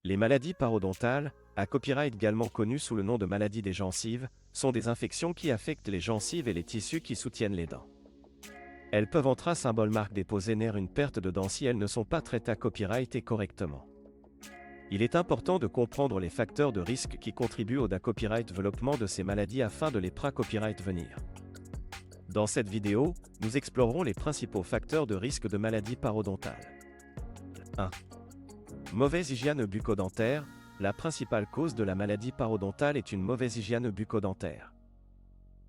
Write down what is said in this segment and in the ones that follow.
Les maladies parodontales, à copyright également connues sous le nom de maladies des gencives, sont des infections qui affectent les gencives et les tissus qui soutiennent les dents. Elles peuvent entrer symbole marque déposée naître une perte de dents si elles ne sont pas traitées à copyright et correctement. Il est important de comprendre les facteurs de risque qui contribuent au copyright développement de ces maladies afin de les copyright venir. Dans cette vidéo, nous explorerons les principaux facteurs de risque de maladies parodontales. 1. Mauvaise hygiène bucco-dentaire. La principale cause de la maladie parodontale est une mauvaise hygiène bucco-dentaire.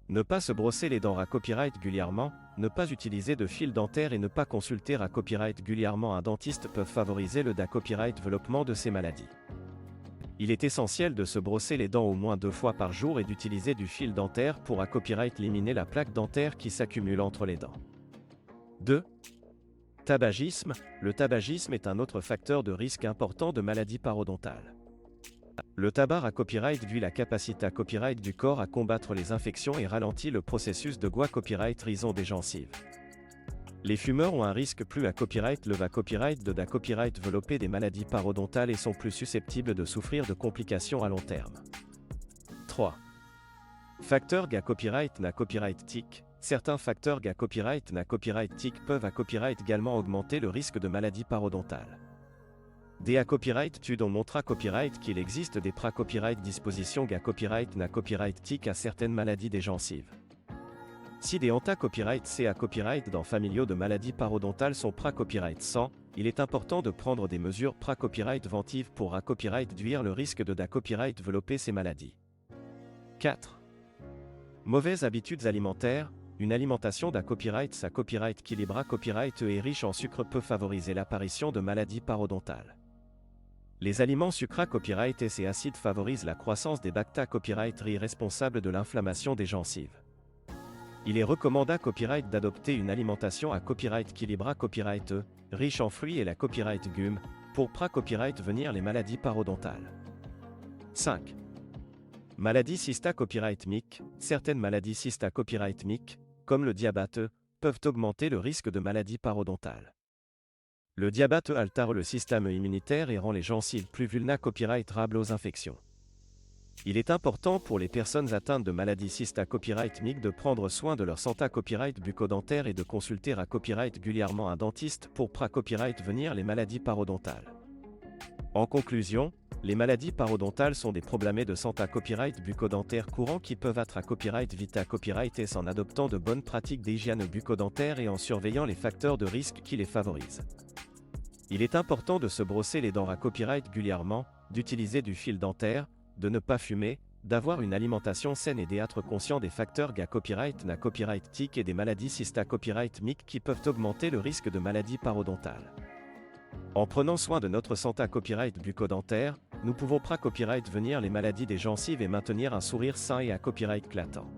Ne pas se brosser les dents à copyright régulièrement, ne pas utiliser de fil dentaire et ne pas consulter à copyright régulièrement un dentiste peuvent favoriser le copyright développement de ces maladies. Il est essentiel de se brosser les dents au moins 2 fois par jour et d'utiliser du fil dentaire pour copyright éliminer la plaque dentaire qui s'accumule entre les dents. 2. Tabagisme. Le tabagisme est un autre facteur de risque important de maladie parodontale. Le tabac à copyright réduit la capacité à copyright du corps à combattre les infections et ralentit le processus de copyright rison des gencives. Les fumeurs ont un risque plus à copyright le copyright de copyright développer des maladies parodontales et sont plus susceptibles de souffrir de complications à long terme. 3. Facteurs copyright na copyright tic. Certains facteurs copyright na copyright tic peuvent copyright également augmenter le risque de maladies parodontales. Des copyright études ont montré copyright qu'il existe des copyright dispositions copyright na copyright tic à certaines maladies des gencives. Si des copyright C copyright dans familiaux de maladies parodontales sont copyright 100, il est important de prendre des mesures copyright ventives pour copyright réduire le risque de copyright développer ces maladies. 4. Mauvaises habitudes alimentaires. Une alimentation copyright sa copyright équilibrée copyright est riche en sucre peut favoriser l'apparition de maladies parodontales. Les aliments sucrés copyright et ces acides favorisent la croissance des bactéries copyright responsables de l'inflammation des gencives. Il est recommandé copyright d'adopter une alimentation à copyright équilibrée copyright riche en fruits et la copyright légumes, pour copyright venir les maladies parodontales. 5. Maladies cysta copyright MIC. Certaines maladies cysta copyright MIC, comme le diabète, peuvent augmenter le risque de maladies parodontales. Le diabète altère le système immunitaire et rend les gencives plus vulnérables aux infections. Il est important pour les personnes atteintes de maladies cysta copyright MIC de prendre soin de leur santé copyright bucco-dentaire et de consulter à copyright régulièrement un dentiste pour copyright venir les maladies parodontales. En conclusion, les maladies parodontales sont des problèmes de santé copyright bucco-dentaire courants qui peuvent être copyright vita copyright et en adoptant de bonnes pratiques d'hygiène bucco-dentaire et en surveillant les facteurs de risque qui les favorisent. Il est important de se brosser les dents à copyright régulièrement, d'utiliser du fil dentaire, de ne pas fumer, d'avoir une alimentation saine et d'être conscient des facteurs copyright na copyright tic et des maladies cysta copyright MIC qui peuvent augmenter le risque de maladies parodontales. En prenant soin de notre santé copyright bucco-dentaire, nous pouvons copyright venir les maladies des gencives et maintenir un sourire sain et copyright éclatant.